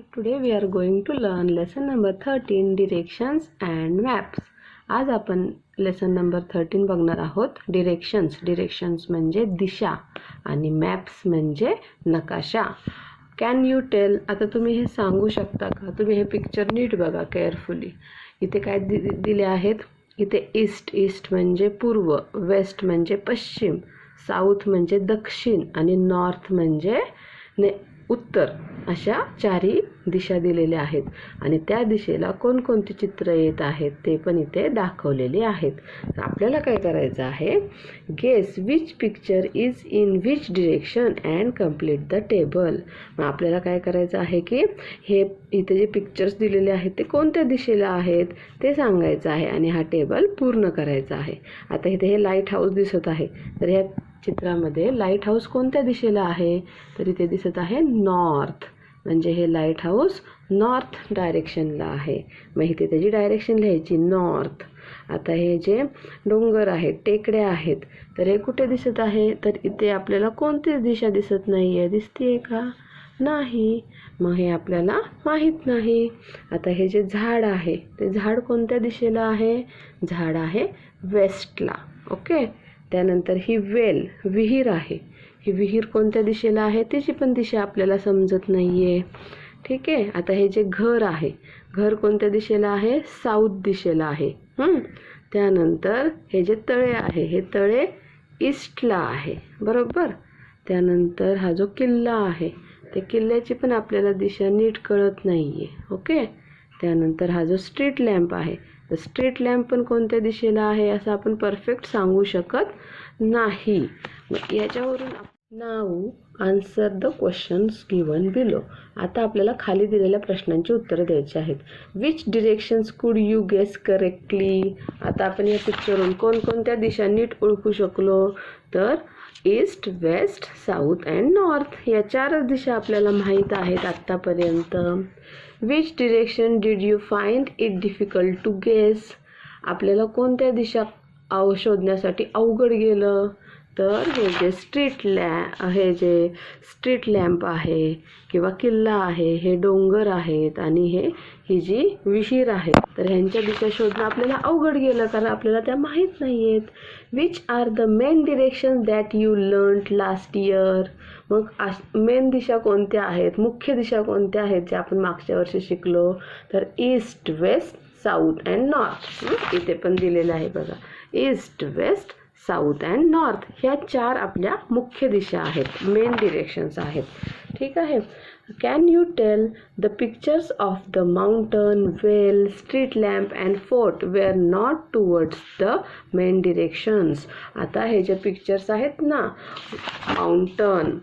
Today we are going to learn lesson number 13 directions and maps. आज आपण lesson number 13 बघणार आहोत. Directions म्हणजे दिशा आणि मॅप्स म्हणजे नकाशा. कॅन यू टेल, आता तुम्ही हे सांगू शकता का? तुम्ही हे पिक्चर नीट बघा केअरफुली. इथे काय दिले आहेत? इथे ईस्ट म्हणजे पूर्व, वेस्ट म्हणजे पश्चिम, साऊथ म्हणजे दक्षिण आणि नॉर्थ म्हणजे उत्तर, अशा चारही दिशा दिलेल्या आहेत आणि त्या दिशेला कोणकोणती चित्र येत आहेत ते पण इथे दाखवलेले आहेत. तर आपल्याला काय करायचं आहे? Guess which picture is in which direction and complete the table. मग आपल्याला काय करायचं आहे की हे इथे जे पिक्चर्स दिलेले आहेत ते कोणत्या दिशेला आहेत ते सांगायचं आहे आणि हा टेबल पूर्ण करायचा आहे. आता इथे हे लाईट हाऊस दिसत आहे, तर ह्या चित्रामध्ये लाईट हाऊस कोणत्या दिशेला आहे? तर इथे दिसत आहे नॉर्थ, म्हणजे हे लाईट हाऊस नॉर्थ डायरेक्शनला आहे. मग इथे त्याची डायरेक्शन लिहायची नॉर्थ. आता हे जे डोंगर आहेत, टेकड्या आहेत, तर हे कुठे दिसत आहे? तर इथे आपल्याला कोणतीच दिशा दिसत नाही आहे. दिसते का? नाही. मग हे आपल्याला माहीत नाही. आता हे जे झाड आहे ते झाड कोणत्या दिशेला आहे? झाड आहे वेस्टला. ओके. त्यानंतर ही विहीर आहे. ही विहीर कोणत्या दिशेला आहे? त्याची पण दिशा आपल्याला समजत नाही आहे. ठीक आहे. आता हे जे घर आहे, घर कोणत्या दिशेला आहे? साऊथ दिशेला आहे. त्यानंतर हे जे तळे आहे, हे तळे ईस्टला आहे. बरोबर. त्यानंतर हा जो किल्ला आहे, त्या किल्ल्याची पण आपल्याला दिशा नीट कळत नाही आहे. ओके. त्यानंतर हा जो स्ट्रीट लॅम्प आहे, तर स्ट्रीट लॅम्प पण कोणत्या दिशेला आहे असं आपण परफेक्ट सांगू शकत नाही. मग याच्यावरून now answer the questions given below. आता आपल्याला खाली दिलेल्या प्रश्नांची उत्तरं द्यायची आहेत. विच डिरेक्शन्स कुड यू गेस करेक्टली. आता आपण या पिक्चरवरून कोणकोणत्या दिशा नीट ओळखू शकलो? तर east, west, south and north या चारच दिशा आपल्याला माहीत आहेत आत्तापर्यंत. Which direction did you find it difficult to guess. आपल्याला कोणत्या दिशा शोधण्यासाठी अवघड गेलं? तर हे जे स्ट्रीट लॅम्प आहे किंवा किल्ला आहे, हे डोंगर आहेत आणि ही जी विहीर आहे, तर ह्यांच्या दिशा शोधणं आपल्याला अवघड गेलं कारण आपल्याला त्या माहीत नाही आहेत. Which are the main direction that you learned last year. मग मेन दिशा कोणत्या आहेत, मुख्य दिशा कोणत्या आहेत जे आपण मागच्या वर्षी शिकलो? तर east, west, south and north. इथे पण दिलेलं आहे बघा, east, west, south and north ह्या चार आपल्या मुख्य दिशा आहेत, मेन डिरेक्शन्स आहेत. ठीक आहे. Can you tell the pictures of the mountain, well, street lamp and fort were not towards the main directions. आता हे जे पिक्चर्स आहेत ना, mountain,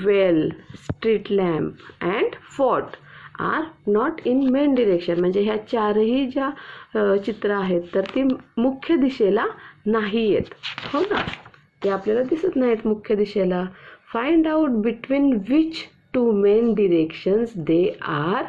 well, street lamp and fort are not in main direction, म्हणजे ह्या चारही ज्या चित्र आहेत तर ती मुख्य दिशेला नाही आहेत. हो ना, ते आपल्याला दिसत नाहीत मुख्य दिशेला. Find out between which two main directions they are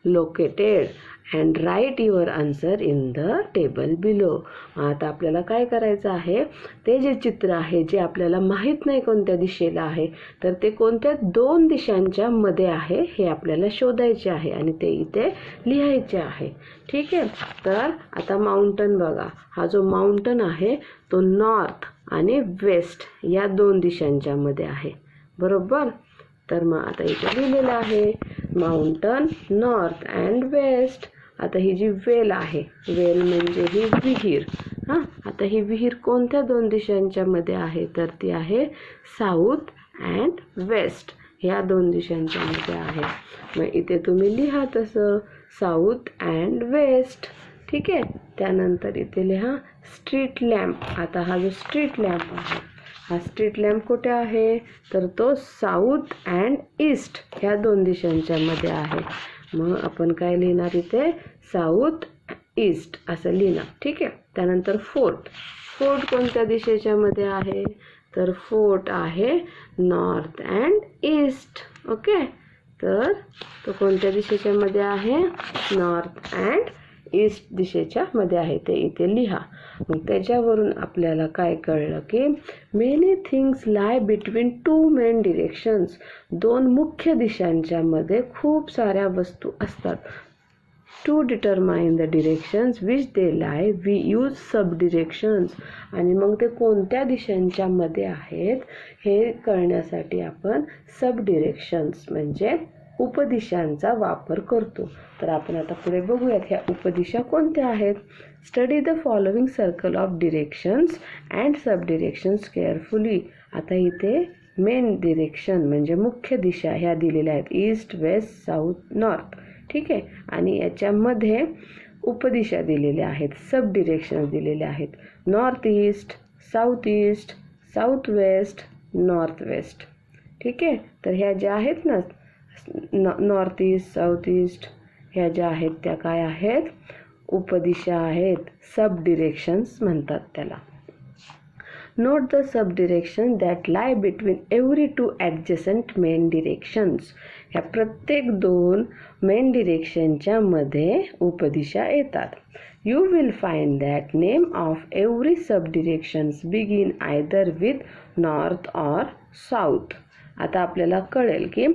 located and write your answer in the table below. आता आपल्याला काय करायचं आहे? ते जे चित्र आहे जे आपल्याला माहीत नाही कोणत्या दिशेला आहे, तर ते कोणत्या दोन दिशांच्या मध्ये आहे हे आपल्याला शोधायचे आहे आणि ते इथे लिहायचे आहे. ठीक आहे. तर आता माउंटन बघा, हा जो माउंटन आहे तो नॉर्थ आणि वेस्ट या दोन दिशांच्या मध्ये आहे. बरोबर. तर मग आता इथे लिहिलेलं आहे माउंटन, नॉर्थ अँड वेस्ट. आता ही जी वेल आहे, वेल म्हणजे ही विहीर. आता ही विहीर कोणत्या दोन दिशांच्या मध्ये आहे? तर ती आहे साऊथ अँड वेस्ट ह्या दोन दिशांच्या मध्ये आहे. मग इथे तुम्ही लिहा तसं साऊथ अँड वेस्ट. ठीक आहे. त्यानंतर इथे लिहा स्ट्रीट लॅम्प. आता हा जो स्ट्रीट लॅम्प आहे, हा स्ट्रीट लॅम्प कुठे आहे? तर तो साऊथ अँड ईस्ट ह्या दोन दिशांच्या मध्ये आहे. मग आपण काय लिहिणार इथे? साऊथ ईस्ट असं लिहिणार. ठीक आहे. त्यानंतर फोर्ट कोणत्या दिशेच्या मध्ये आहे? तर फोर्ट आहे नॉर्थ अँड ईस्ट. ओके. तर तो कोणत्या दिशेच्या मध्ये आहे? नॉर्थ अँड ईस्ट दिशेच्या मध्ये आहे, ते इथे लिहा. मग त्याच्यावरून आपल्याला काय कळलं की many things lie between two main directions. दोन मुख्य दिशांच्या मध्ये खूप साऱ्या वस्तू असतात. To determine the directions which they lie we use sub directions. आणि मग ते कोणत्या दिशांच्या मध्ये आहेत हे कळण्यासाठी आपण सब डिरेक्शन्स म्हणजे उपदिशांचा वापर करतो. तर आपण आता पुढे बघूयात ह्या उपदिशा कोणत्या आहेत. Study the following circle of directions and sub directions carefully. आता इथे मेन डिरेक्शन म्हणजे मुख्य दिशा ह्या दिलेल्या आहेत, ईस्ट, वेस्ट, साऊथ, नॉर्थ. ठीक आहे. आणि याच्यामध्ये उपदिशा दिलेल्या आहेत, सब डिरेक्शन्स दिलेल्या आहेत, north east, south west, north west. ठीक आहे. तर ह्या ज्या आहेत ना नॉर्थ ईस्ट, साऊथ ईस्ट ह्या ज्या आहेत त्या काय आहेत, उपदिशा आहेत, सब डिरेक्शन्स म्हणतात त्याला. Note the sub direction that lie between every two adjacent main directions. ह्या प्रत्येक दोन मेन डिरेक्शनच्या मध्ये उपदिशा येतात. You will find that name of every sub directions begin either with north or south. आता आपल्याला कळेल की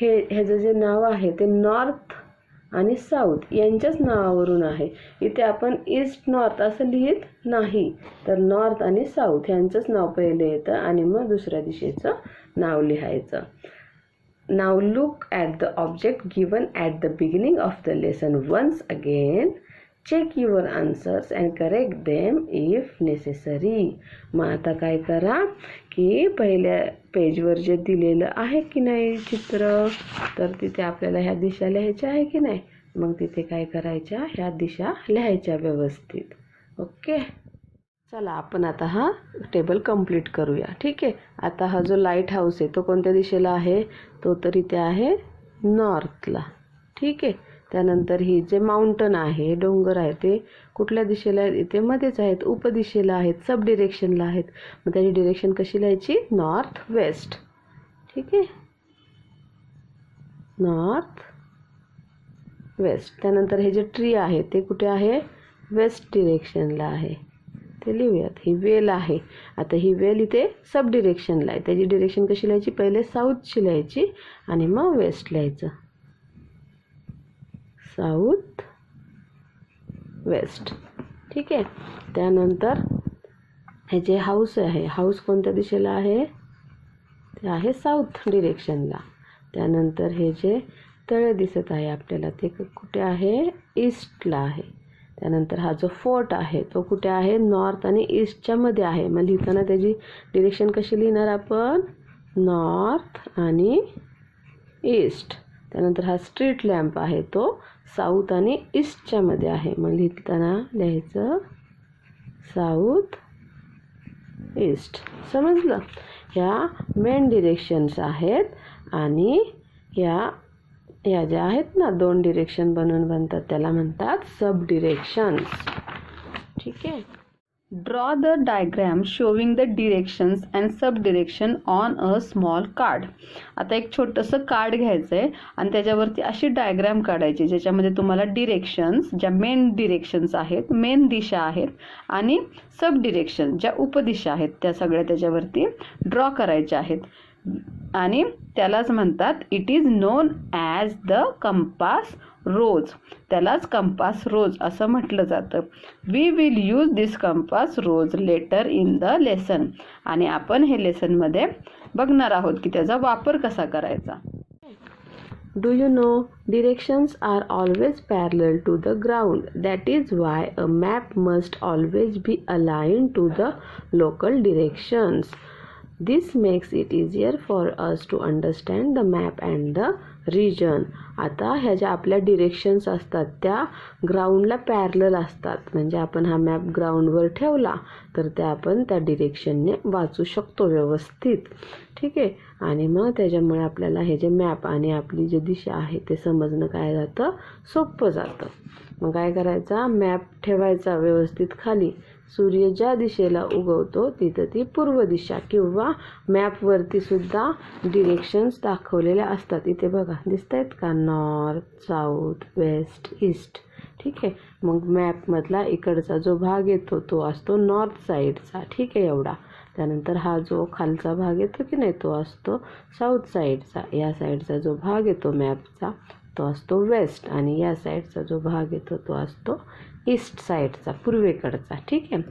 ह्याचं जे नाव आहे ते नॉर्थ आणि साऊथ यांच्याच नावावरून आहे. इथे आपण ईस्ट नॉर्थ असं लिहित नाही, तर नॉर्थ आणि साऊथ यांचंच नाव पहिले येतं आणि मग दुसऱ्या दिशेचं नाव लिहायचं. Now look at the object given at the beginning of the lesson once again. Check your answers and correct them if necessary. मग आता काय करा की पहिल्या पेजवर जे दिलेलं आहे की नाही चित्र, तर तिथे आपल्याला ह्या दिशा लिहायच्या आहे की नाही, मग तिथे काय करायच्या, ह्या दिशा लिहायच्या व्यवस्थित. ओके. चला आपण आता हा टेबल कंप्लीट करूया. ठीक आहे. आता हा जो लाईट हाऊस आहे तो कोणत्या दिशेला आहे, तो तर इथे आहे नॉर्थला. ठीक आहे. त्यानंतर ही जे माउंटन आहे, डोंगर आहे, ते कुठल्या दिशेला आहेत, इथे मध्येच आहेत, उपदिशेला आहेत, सब डिरेक्शनला आहेत. मग त्याची डिरेक्शन कशी लिहायची, नॉर्थ वेस्ट. ठीक आहे, नॉर्थ वेस्ट. त्यानंतर हे जे ट्री आहे ते कुठे आहे, वेस्ट डिरेक्शनला आहे, ते लिहूयात. ही वेल आहे. आता ही वेल इथे सब डिरेक्शनला आहे, त्याची डिरेक्शन कशी लिहायची, पहिले साऊथची लिहायची आणि मग वेस्ट लिहायचं, साऊथ वेस्ट. ठीक आहे. त्यानंतर हे जे हाऊस आहे, हाऊस कोणत्या दिशेला आहे, ते आहे साऊथ डिरेक्शनला. त्यानंतर हे जे तळे दिसत आहे आपल्याला ते कुठे आहे, ईस्टला आहे. त्यानंतर हा जो फोर्ट आहे तो कुठे आहे, नॉर्थ आणि ईस्टच्या मध्ये आहे. मग लिहिताना त्याची डिरेक्शन कशी लिहिणार आपण, नॉर्थ आणि ईस्ट. त्यानंतर हा स्ट्रीट लॅम्प आहे तो साऊथ आणि ईस्टच्या मध्ये आहे. मग लिहिताना लिहायचं साऊथ ईस्ट. समजलं. ह्या मेन डिरेक्शन्स आहेत आणि ह्या ज्या आहेत ना दोन डिरेक्शन बनतात त्याला म्हणतात सब डिरेक्शन्स. ठीक आहे. Draw the diagram showing the directions and sub direction on a small card. आता एक छोटंसं कार्ड घ्यायचं आहे आणि त्याच्यावरती अशी डायग्राम काढायची ज्याच्यामध्ये तुम्हाला डिरेक्शन्स, ज्या मेन डिरेक्शन्स आहेत, मेन दिशा आहेत आणि सब डिरेक्शन ज्या उपदिशा आहेत त्या सगळ्या त्याच्यावरती ड्रॉ करायच्या आहेत. आणि त्यालाच म्हणतात, it is known as the compass rose. त्यालाच कंपास रोज असं म्हटलं जातं. We will use this compass rose later in the lesson. आणि आपण हे लेसनमध्ये बघणार आहोत की त्याचा वापर कसा करायचा. Do you know directions are always parallel to the ground. That is why a map must always be aligned to the local directions. This makes it easier for us to understand the map and the region. आता ह्या ज्या आपल्या directions असतात त्या ग्राउंडला parallel असतात. म्हणजे आपण हा मॅप ग्राउंडवर ठेवला तर त्या आपण त्या डिरेक्शनने वाचू शकतो व्यवस्थित. ठीक आहे. आणि मग त्याच्यामुळे आपल्याला हे जे मॅप आणि आपली जी दिशा आहे ते समजणं काय जातं, सोपं जातं. मग काय करायचा, मॅप ठेवायचा व्यवस्थित खाली सूर्य ज्या दिशेला उगवतो तिथं ती पूर्व दिशा, किंवा मॅपवरती सुद्धा डिरेक्शन्स दाखवलेल्या असतात. इथे बघा दिसत आहेत का, नॉर्थ, साऊथ, वेस्ट, ईस्ट. ठीक आहे. मग मॅपमधला इकडचा जो भाग येतो तो असतो नॉर्थ साईडचा. ठीक आहे, एवढा. त्यानंतर हा जो खालचा भाग येतो की नाही तो असतो साऊथ साईडचा. या साईडचा जो भाग येतो मॅपचा तो असतो वेस्ट, आणि या साईडचा जो भाग येतो तो असतो ईस्ट साईडचा, पूर्वेकडचा. ठीक आहे.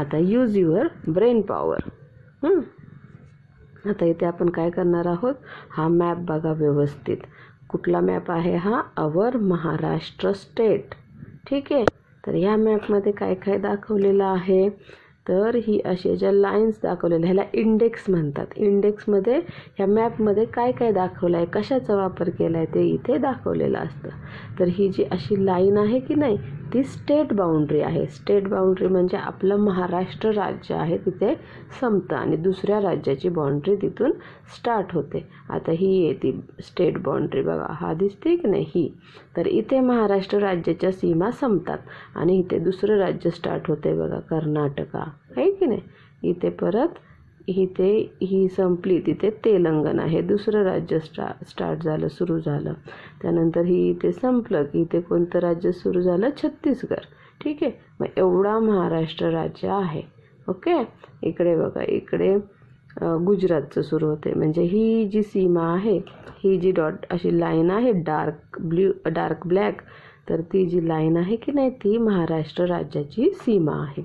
आता यूज युअर ब्रेन पॉवर. आता इथे आपण काय करणार आहोत, हा मॅप बघा व्यवस्थित. कुठला मॅप आहे हा, अवर महाराष्ट्र स्टेट. ठीक आहे. तर ह्या मॅपमध्ये काय काय दाखवलेलं आहे, तर ही अशा ज्या लाईन्स दाखवलेल्या ह्याला इंडेक्स म्हणतात. इंडेक्समध्ये ह्या मॅपमध्ये काय काय दाखवलं आहे, कशाचा वापर केला आहे ते इथे दाखवलेलं असतं. तर ही जी अशी लाईन आहे की नाही ती स्टेट बाउंड्री आहे. स्टेट बाउंड्री म्हणजे आपलं महाराष्ट्र राज्य आहे तिथे संपतं आणि दुसऱ्या राज्याची बाउंड्री तिथून स्टार्ट होते. आता ही येते स्टेट बाउंड्री बघा, हा दिसते की नाही ही. तर इथे महाराष्ट्र राज्याच्या सीमा संपतात आणि इथे दुसरं राज्य स्टार्ट होते बघा, कर्नाटका आहे की नाही. इथे परत इथे ही संपली, तिथे तेलंगणा हे दुसरं राज्य स्टार्ट झालं, सुरू झालं. त्यानंतर ही इथे संपलं की इथे कोणतं राज्य सुरू झालं, छत्तीसगड. ठीक आहे. मग एवढा महाराष्ट्र राज्य आहे. ओके. इकडे बघा, इकडे गुजरातचं सुरू होते. म्हणजे ही जी सीमा आहे, ही जी डॉट अशी लाईन आहे डार्क ब्लॅक, तर ती जी लाईन आहे की नाही ती महाराष्ट्र राज्याची सीमा आहे.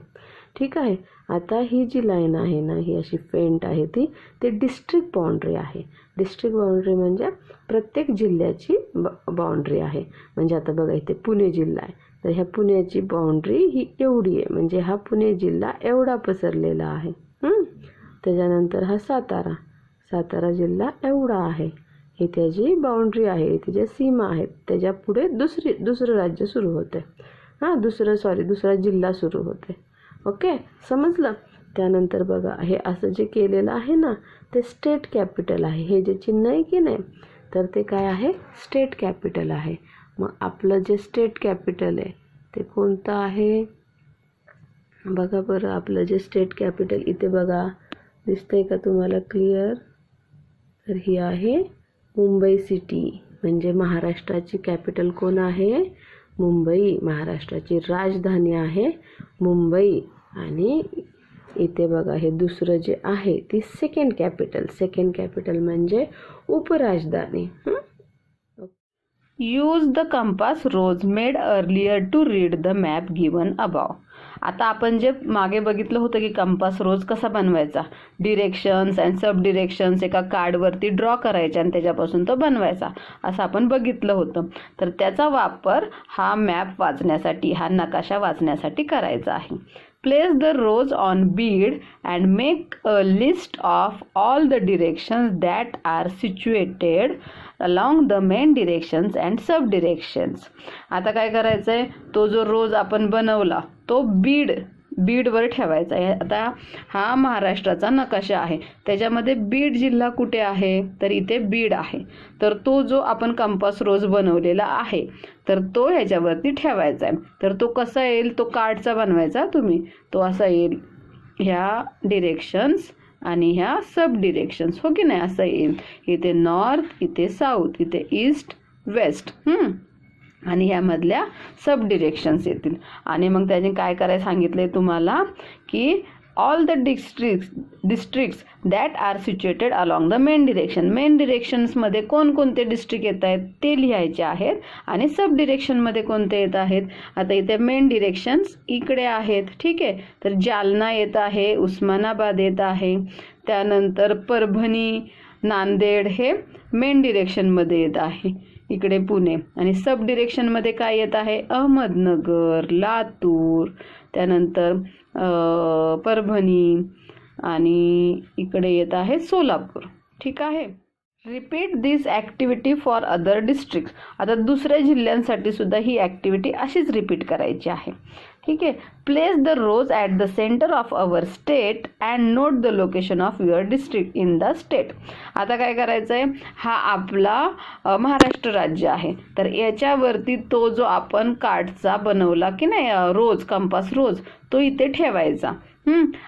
ठीक आहे. आता ही जी लाईन आहे ना, ही अशी फेंट आहे ते डिस्ट्रिक्ट बाउंड्री आहे. डिस्ट्रिक्ट बाउंड्री म्हणजे प्रत्येक जिल्ह्याची बाउंड्री आहे. म्हणजे आता बघा इथे पुणे जिल्हा आहे, तर ह्या पुण्याची बाउंड्री ही एवढी आहे, म्हणजे हा पुणे जिल्हा एवढा पसरलेला आहे. त्याच्यानंतर हा सातारा जिल्हा एवढा आहे. ही त्याची बाउंड्री आहे, त्याच्या सीमा आहेत. त्याच्या पुढे दुसरं राज्य सुरू होते. दुसरा जिल्हा सुरू होते. ओके, समजलं. त्यानंतर बघा हे असं जे केलेलं आहे ना ते स्टेट कॅपिटल आहे. हे जे चिन्ह आहे की नाही तर ते काय आहे, स्टेट कॅपिटल आहे. मग आपलं जे स्टेट कॅपिटल आहे ते कोणतं आहे बघा बरं. आपलं जे स्टेट कॅपिटल इथे बघा दिसतंय का तुम्हाला क्लिअर, तर ही आहे मुंबई सिटी. म्हणजे महाराष्ट्राची कॅपिटल कोण आहे, मुंबई. महाराष्ट्राची राजधानी आहे मुंबई. आणि इथे बघा हे दुसरं जे आहे ती सेकंड कॅपिटल म्हणजे उपराजधानी. Use the compass rose made earlier to read the map given above. आता आपण जे मागे बघितलं होतं की कंपास रोज कसा बनवायचा, डिरेक्शन्स अँड सब डिरेक्शन्स एका कार्डवरती ड्रॉ करायचे आणि त्याच्यापासून तो बनवायचा असं आपण बघितलं होतं. तर त्याचा वापर हा मॅप वाचण्यासाठी, हा नकाशा वाचण्यासाठी करायचा आहे. Place the rows on bead and make a list of all the directions that are situated along the main directions and sub directions. आता काय करायचं आहे, तो जो रोज आपण बनवला तो बीडवर ठेवायचा आहे. आता हा महाराष्ट्राचा नकाशा आहे, त्याच्यामध्ये बीड जिल्हा कुठे आहे, तर इथे बीड आहे. तर तो जो आपण कंपास रोज बनवलेला आहे तर तो ह्याच्यावरती ठेवायचा आहे. तर तो कसा येईल, तो कार्डचा बनवायचा तुम्ही. तो असा येईल, ह्या डिरेक्शन्स आणि ह्या सब डिरेक्शन्स, हो की नाही, असं येईल. इथे नॉर्थ, इथे साऊथ, इथे ईस्ट, वेस्ट, आणि ह्यामधल्या सब डिरेक्शन्स येतील. आणि मग त्याने काय करायला सांगितले तुम्हाला की all the districts that are situated along the main डिरेक्शन्समध्ये कोणकोणते डिस्ट्रिक्ट येत आहेत ते लिहायचे आहेत आणि सब डिरेक्शनमध्ये कोणते येत आहेत. आता इथे मेन डिरेक्शन्स इकडे आहेत. ठीक आहे. तर जालना येत आहे, उस्मानाबाद येत आहे, त्यानंतर परभणी, नांदेड हे मेन डिरेक्शनमध्ये येत आहे, इकडे पुणे. आणि सब डिरेक्शनमध्ये काय येत आहे, अहमदनगर, लातूर, त्यानंतर परभणी आणि इकडे येत आहे सोलापूर. ठीक आहे. Repeat this activity for other district. आता दुसऱ्या जिल्ह्यांसाठी सुद्धा ही ॲक्टिव्हिटी अशीच रिपीट करायची आहे. ठीक आहे. Place the rose at the centre of our state and note the location of your district in the state. आता काय करायचं आहे, हा आपला महाराष्ट्र राज्य आहे, तर याच्यावरती तो जो आपण कार्डचा बनवला की नाही रोज, कंपास रोज, तो इथे ठेवायचा.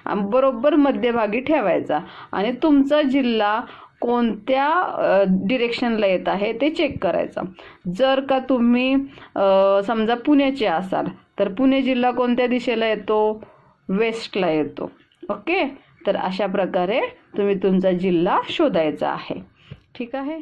बरोबर मध्यभागी ठेवायचा आणि तुमचा जिल्हा कोणत्या डिरेक्शनला येत आहे ते चेक करायचं. जर का तुम्ही समजा पुण्याचे असाल तर पुणे जिल्हा कोणत्या दिशेला येतो, वेस्टला येतो. ओके, तर अशा प्रकारे तुम्ही तुमचा जिल्हा शोधायचा आहे. ठीक आहे.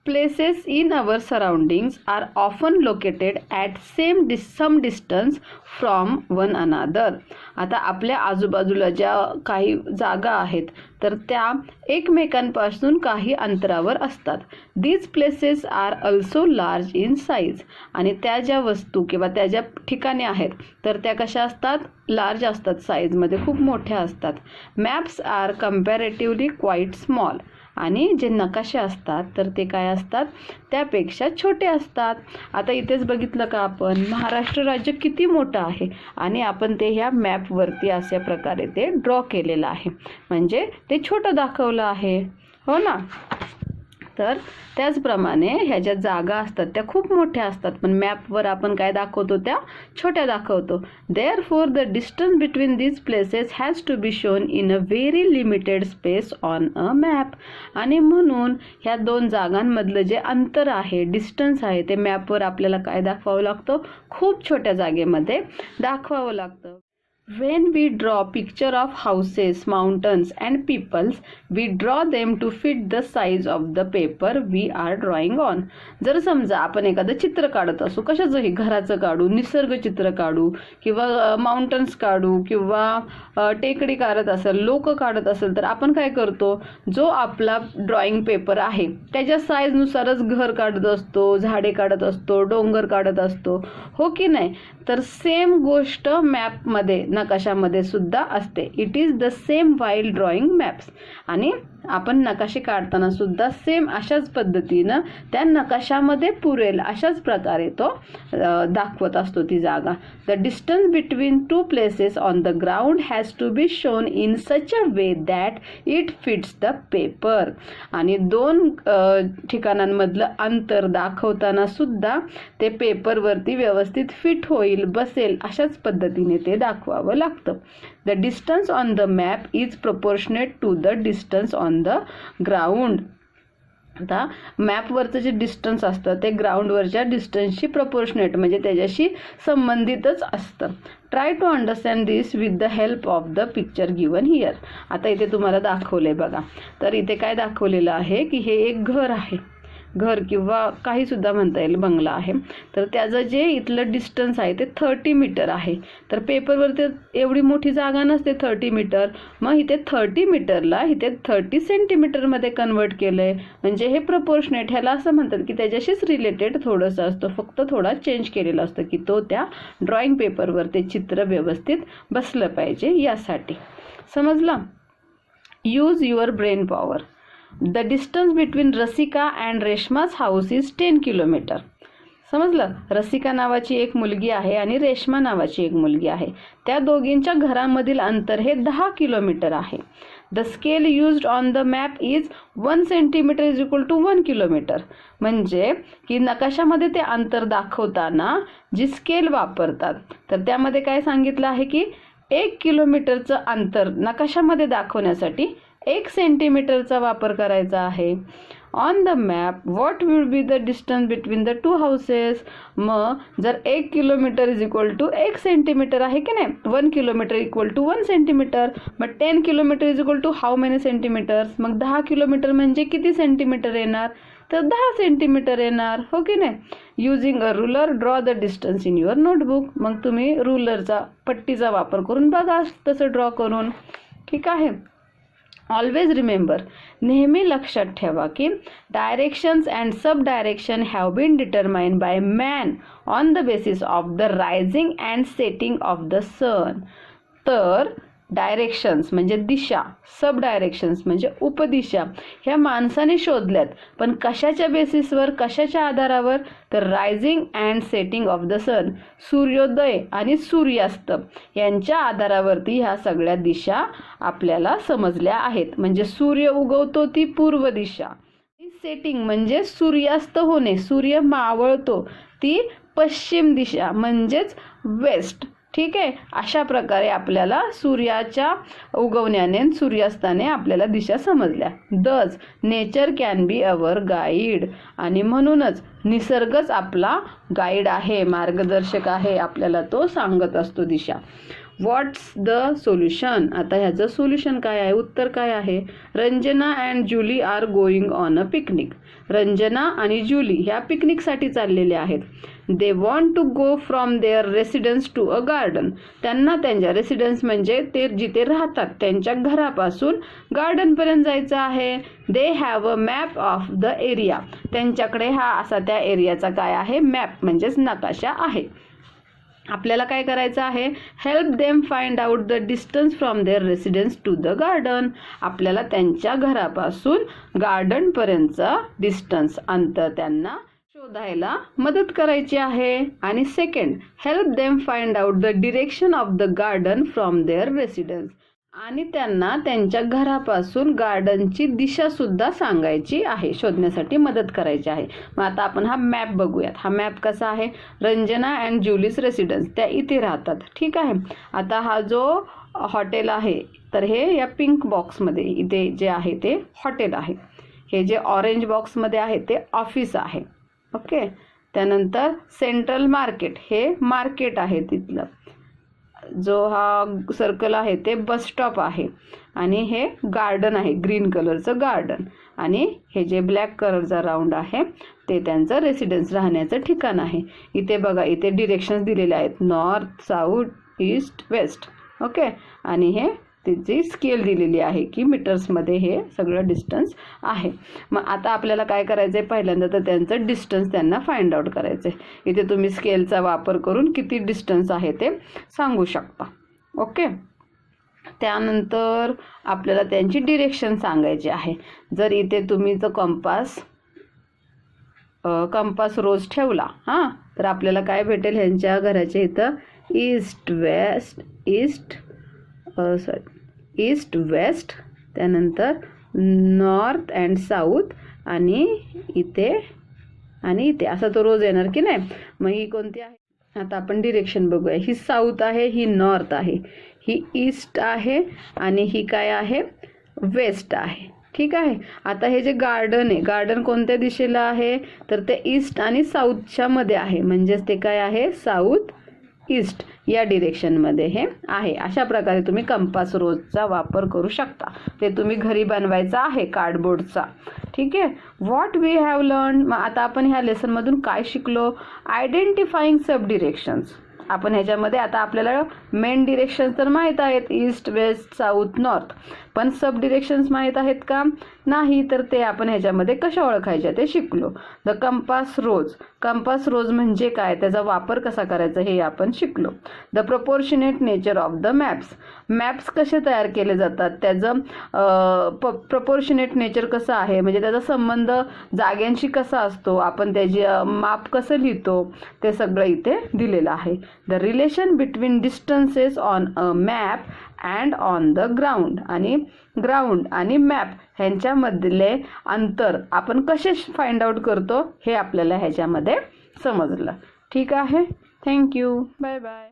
Places in our surroundings are often located at some distance from one another. आता आपल्या आजूबाजूला ज्या काही जागा आहेत तर त्या एकमेकांपासून काही अंतरावर असतात. These places are also large in size. आणि त्या ज्या वस्तू किंवा त्या ज्या ठिकाणे आहेत तर त्या कशा असतात, लार्ज असतात, साईजमध्ये खूप मोठ्या असतात. Maps are comparatively quite small. आणि जे नकाशे असतात तर ते काय असतात, त्यापेक्षा छोटे असतात. आता इथेच बघितलं का आपण, महाराष्ट्र राज्य किती मोठं आहे आणि आपण ते ह्या मॅपवरती अशा प्रकारे ते ड्रॉ केलेलं आहे, म्हणजे ते छोटं दाखवलं आहे, हो ना. तर त्याचप्रमाणे ह्या ज्या जागा असतात त्या खूप मोठ्या असतात, पण मॅपवर आपण काय दाखवतो, त्या छोट्या दाखवतो. Therefore the distance between these places has to be shown in a very limited space on a map. आणि म्हणून ह्या दोन जागांमधलं जे अंतर आहे, डिस्टन्स आहे, ते मॅपवर आपल्याला काय दाखवावं लागतं, खूप छोट्या जागेमध्ये दाखवावं लागतं. When we draw picture of houses, mountains and peoples, we draw them to fit the size of the paper we are drawing on. जर समजा आपण एखादं चित्र काढत असू, कशाचंही, घराचं काढू, निसर्ग चित्र काढू किंवा माउंटन्स काढू किंवा टेकडी काढत असेल, लोक काढत असेल, तर आपण काय करतो, जो आपला ड्रॉइंग पेपर आहे त्याच्या साईजनुसारच घर काढत असतो, झाडे काढत असतो, डोंगर काढत असतो, हो की नाही. तर सेम गोष्ट मॅपमध्ये, नकाशामध्ये सुद्धा असते. It is the same while drawing maps. आणि आपण नकाशे काढताना सुद्धा सेम अशाच पद्धतीनं त्या नकाशामध्ये पुरेल अशाच प्रकारे तो दाखवत असतो ती जागा. The distance between two places on the ground has to be shown in such a way that it fits the paper. आणि दोन ठिकाणांमधलं अंतर दाखवताना सुद्धा ते पेपरवरती व्यवस्थित फिट होईल, बसेल, अशाच पद्धतीने ते दाखवावं लागतं. The distance on the map is proportionate to the distance on the ground. आता मॅपवरचं जे डिस्टन्स असतं ते ग्राउंडवरच्या डिस्टन्सशी प्रपोर्शनेट, म्हणजे त्याच्याशी संबंधितच असतं. Try to understand this with the help of the picture given here. आता इथे तुम्हाला दाखवलंय बघा, तर इथे काय दाखवलेलं आहे की हे एक घर आहे, घर किंवा काही सुद्धा म्हणता येईल, बंगला आहे. तर त्याचं जे इथलं डिस्टन्स आहे ते 30 मीटर आहे. तर पेपरवरती एवढी मोठी जागा नसते 30 मीटर, मग इथे 30 मीटरला इथे 30 सेंटीमीटरमध्ये कन्वर्ट केलं आहे, म्हणजे हे प्रपोर्शनेट. ह्याला असं म्हणतात की त्याच्याशीच रिलेटेड थोडंसं असतं, फक्त थोडा चेंज केलेला असतं की तो त्या ड्रॉइंग पेपरवर ते चित्र व्यवस्थित बसलं पाहिजे यासाठी. समजलं? Use your brain power. The distance between Rasika and Reshma's house is 10 kilometre. समजलं? रसिका नावाची एक मुलगी आहे आणि रेश्मा नावाची एक मुलगी आहे. त्या दोघींच्या घरामधील अंतर हे 10 किलोमीटर आहे. The scale used on the map is 1 centimetre is equal to 1 kilometre. म्हणजे की नकाशामध्ये ते अंतर दाखवताना जी स्केल वापरतात तर त्यामध्ये काय सांगितलं आहे की 1 किलोमीटरचं अंतर नकाशामध्ये दाखवण्यासाठी 1 सेंटीमीटरचा वापर करायचा आहे. On the map what will be the distance between the two houses. मग जर 1 kilometre is equal to 1 centimetre आहे की नाही, 1 किलोमीटर इक्वल टू 1 सेंटीमीटर, मग 10 kilometre is equal to how many centimetres. मग 10 किलोमीटर म्हणजे किती सेंटीमीटर येणार, तर 10 सेंटीमीटर येणार, हो की नाही. Using a ruler draw the distance in your notebook. मग तुम्ही रुलरचा, पट्टीचा वापर करून बघा तसं ड्रॉ करून. ठीक आहे. ऑलवेज रिमेंबर, नेहमी लक्षात ठेवा की directions and sub direction have been determined by man on the basis of the rising and setting of the sun. तर डायरेक्शन्स म्हणजे दिशा, सब डायरेक्शन्स म्हणजे उपदिशा ह्या माणसाने शोधल्यात. पण कशाच्या बेसिसवर, कशाच्या आधारावर? तर rising and setting of the sun, सूर्योदय आणि सूर्यास्त यांच्या आधारावरती ह्या सगळ्या दिशा आपल्याला समजल्या आहेत. म्हणजे सूर्य उगवतो ती पूर्व दिशा, सेटिंग म्हणजे सूर्यास्त होणे, सूर्य मावळतो ती पश्चिम दिशा म्हणजेच वेस्ट. ठीक आहे, अशा प्रकारे आपल्याला सूर्याच्या उगवण्याने सूर्यास्ताने आपल्याला दिशा समजल्या. दस nature can be our guide, आणि म्हणूनच निसर्गच आपला गाईड आहे, मार्गदर्शक आहे, आपल्याला तो सांगत असतो दिशा. व्हॉट्स द सोल्युशन? आता ह्याचं सोल्युशन काय आहे, उत्तर काय आहे? Ranjana and Julie are going on a picnic. Ranjana आणि जुली ह्या पिकनिकसाठी चाललेले आहेत. They want to go from their residence to a garden. त्यांना त्यांच्या रेसिडेन्स म्हणजे ते जिथे राहतात त्यांच्या घरापासून गार्डनपर्यंत जायचं आहे. They have a map of the area. त्यांच्याकडे हा असा त्या एरियाचा काय आहे, मॅप म्हणजेच नकाशा आहे. आपल्याला काय करायचं आहे? Help them find out the distance from their residence to the garden. आपल्याला त्यांच्या घरापासून गार्डनपर्यंतचा डिस्टन्स, अंतर त्यांना शोधायला मदत करायची आहे. आणि second, help them find out the direction of the garden from their residence. आणि त्यांना त्यांच्या घरापासून गार्डनची दिशा सुद्धा सांगायची आहे, शोधण्यासाठी मदत करायची आहे. मग आता आपण हा मॅप बघूयात. हा मॅप कसा आहे? रंजना अँड जुलीस रेसिडेन्स, त्या इथे राहतात. ठीक आहे. आता हा जो हॉटेल आहे, तर हे या पिंक बॉक्समध्ये इथे जे आहे ते हॉटेल आहे. हे जे ऑरेंज बॉक्समध्ये आहे ते ऑफिस आहे. ओके. त्यानंतर सेंट्रल मार्केट, हे मार्केट आहे तिथलं. जो हा सर्कल आहे ते बस स्टॉप आहे. आणि हे गार्डन आहे, ग्रीन कलरचं गार्डन. आणि हे जे ब्लॅक कलरचा राऊंड आहे ते त्यांचं रेसिडेन्स, राहण्याचं ठिकाण आहे. इथे बघा, इथे डिरेक्शन्स दिलेले आहेत, north, south, east, west. Okay. आणि हे तिची स्केल दिलेली आहे की मीटर्समध्ये हे सगळं डिस्टन्स आहे. मग आता आपल्याला काय करायचं आहे? पहिल्यांदा तर त्यांचं डिस्टन्स त्यांना फाइंड आउट करायचं आहे. इथे तुम्ही स्केलचा वापर करून किती डिस्टन्स आहे ते सांगू शकता. ओके. त्यानंतर आपल्याला त्यांची डिरेक्शन सांगायची आहे. जर इथे तुम्ही जो कंपास रोज ठेवला तर आपल्याला काय भेटेल? ह्यांच्या घराच्या इथं ईस्ट वेस्ट, त्यानंतर नॉर्थ अँड साऊथ, आणि इथे असा तो रोज येणार की नाही. मग ही कोणती आहे? आता आपण डिरेक्शन बघूया. ही साऊथ आहे, ही नॉर्थ आहे, ही ईस्ट आहे, आणि ही काय आहे? वेस्ट आहे. ठीक आहे. आता हे जे गार्डन आहे, गार्डन कोणत्या दिशेला आहे? तर ते ईस्ट आणि साऊथच्या मध्ये आहे. म्हणजेच ते काय आहे? साऊथ ईस्ट या डिरेक्शनमध्ये हे आहे. अशा प्रकारे तुम्ही कंपास रोजचा वापर करू शकता. ते तुम्ही घरी बनवायचा आहे कार्डबोर्डचा. ठीक आहे. What we have learn. मग आता आपण ह्या लेसनमधून काय शिकलो? Identifying sub directions. आपण ह्याच्यामध्ये आता आपल्याला मेन डिरेक्शन्स तर माहीत आहेत, ईस्ट, वेस्ट, साऊथ, नॉर्थ. पण सब डिरेक्शन्स माहीत आहेत का? नाही. तर ते आपण ह्याच्यामध्ये कशा ओळखायच्या ते शिकलो. द कंपास रोज म्हणजे काय, त्याचा वापर कसा करायचा हे आपण शिकलो. The proportionate nature of the maps कसे तयार केले जातात, त्याचं प्रपोर्शनेट नेचर कसं आहे, म्हणजे त्याचा संबंध जाग्यांशी कसा असतो, आपण त्याची माप कसं लिहितो, ते सगळं इथे दिलेलं आहे. The relation between distances on a map and on the ground. आणि ग्राउंड आणि मॅप ह्यांच्यामधले अंतर आपण कसे फाइंड आउट करतो हे आपल्याला ह्याच्यामध्ये समजलं. ठीक आहे. थँक्यू. Bye bye.